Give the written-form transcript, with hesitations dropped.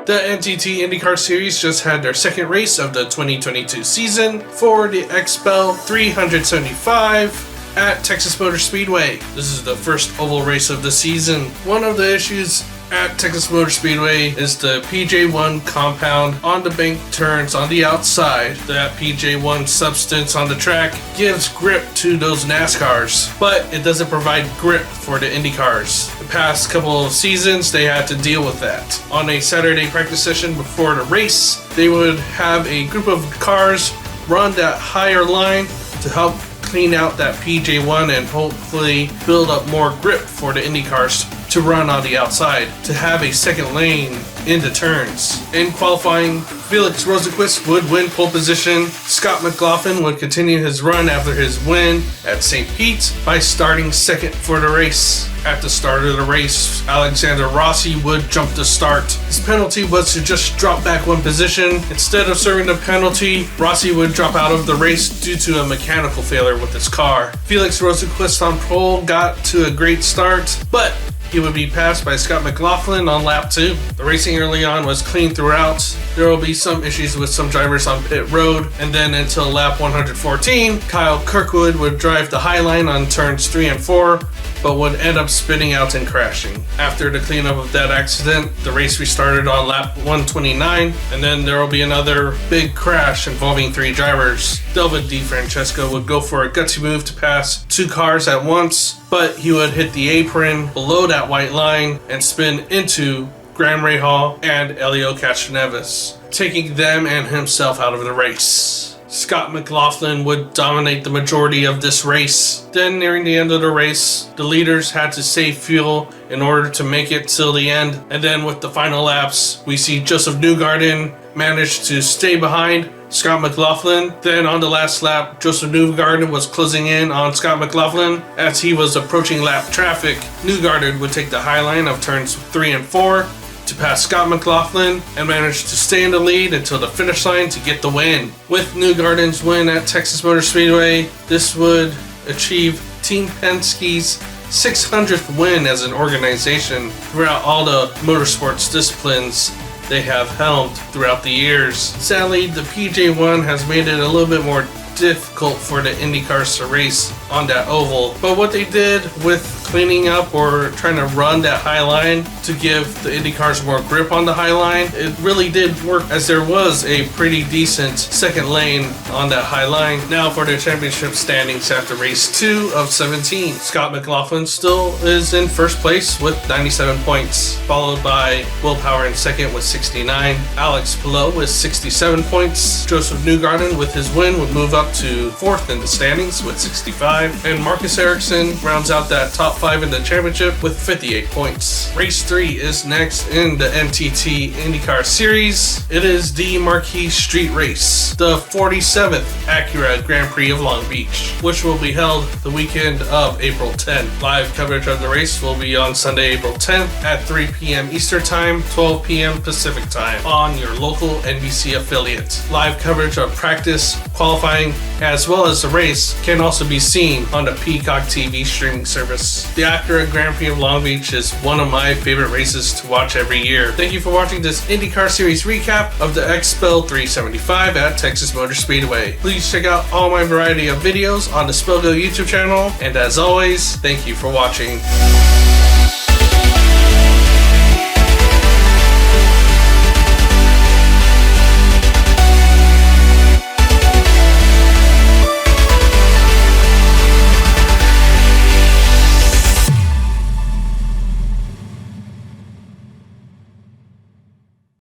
The NTT IndyCar Series just had their second race of the 2022 season for the XPEL 375 at Texas Motor Speedway. This is the first oval race of the season. One of the issues at Texas Motor Speedway is the PJ1 compound on the bank turns on the outside. That PJ1 substance on the track gives grip to those NASCARs, but it doesn't provide grip for the Indy cars. The past couple of seasons, they had to deal with that. On a Saturday practice session before the race, they would have a group of cars run that higher line to help clean out that PJ1 and hopefully build up more grip for the Indy cars to run on the outside, to have a second lane into turns. In qualifying, Felix Rosenqvist would win pole position. Scott McLaughlin would continue his run after his win at St. Pete by starting second for the race. At the start of the race, Alexander Rossi would jump the start. His penalty was to just drop back one position. Instead of serving the penalty, Rossi would drop out of the race due to a mechanical failure with his car. Felix Rosenqvist on pole got to a great start, but he would be passed by Scott McLaughlin on lap 2. The racing early on was clean throughout. There will be some issues with some drivers on pit road, and then until lap 114, Kyle Kirkwood would drive the high line on turns 3 and 4, but would end up spinning out and crashing. After the cleanup of that accident, the race restarted on lap 129, and then there will be another big crash involving 3 drivers. Delvin DeFrancesco would go for a gutsy move to pass 2 cars at once, but he would hit the apron below that white line and spin into Graham Rahal and Elio Castroneves, taking them and himself out of the race. Scott McLaughlin would dominate the majority of this race. Then nearing the end of the race, the leaders had to save fuel in order to make it till the end. And then with the final laps, we see Joseph Newgarden managed to stay behind Scott McLaughlin. Then on the last lap, Joseph Newgarden was closing in on Scott McLaughlin. As he was approaching lap traffic, Newgarden would take the high line of turns 3 and 4 to pass Scott McLaughlin and managed to stay in the lead until the finish line to get the win. With Newgarden's win at Texas Motor Speedway, this would achieve Team Penske's 600th win as an organization throughout all the motorsports disciplines they have helmed throughout the years. Sadly, the PJ1 has made it a little bit more difficult for the IndyCars to race on that oval, but what they did with cleaning up or trying to run that high line to give the IndyCars more grip on the high line, it really did work, as there was a pretty decent second lane on that high line. Now for the championship standings after race 2 of 17. Scott McLaughlin still is in first place with 97 points, followed by Will Power in second with 69, Alex Palou with 67 points, Joseph Newgarden with his win would move up to 4th in the standings with 65, and Marcus Ericsson rounds out that top 5 in the championship with 58 points. Race 3 is next in the NTT IndyCar Series. It is the Marquis Street Race, the 47th Acura Grand Prix of Long Beach, which will be held the weekend of April 10th. Live coverage of the race will be on Sunday, April 10th at 3 p.m. Eastern Time, 12 p.m. Pacific Time on your local NBC affiliate. Live coverage of practice, qualifying, as well as the race can also be seen on the Peacock TV streaming service. The Acura Grand Prix of Long Beach is one of my favorite races to watch every year. Thank you for watching this IndyCar Series recap of the XPEL 375 at Texas Motor Speedway. Please check out all my variety of videos on the Spellgo YouTube channel, and as always, thank you for watching.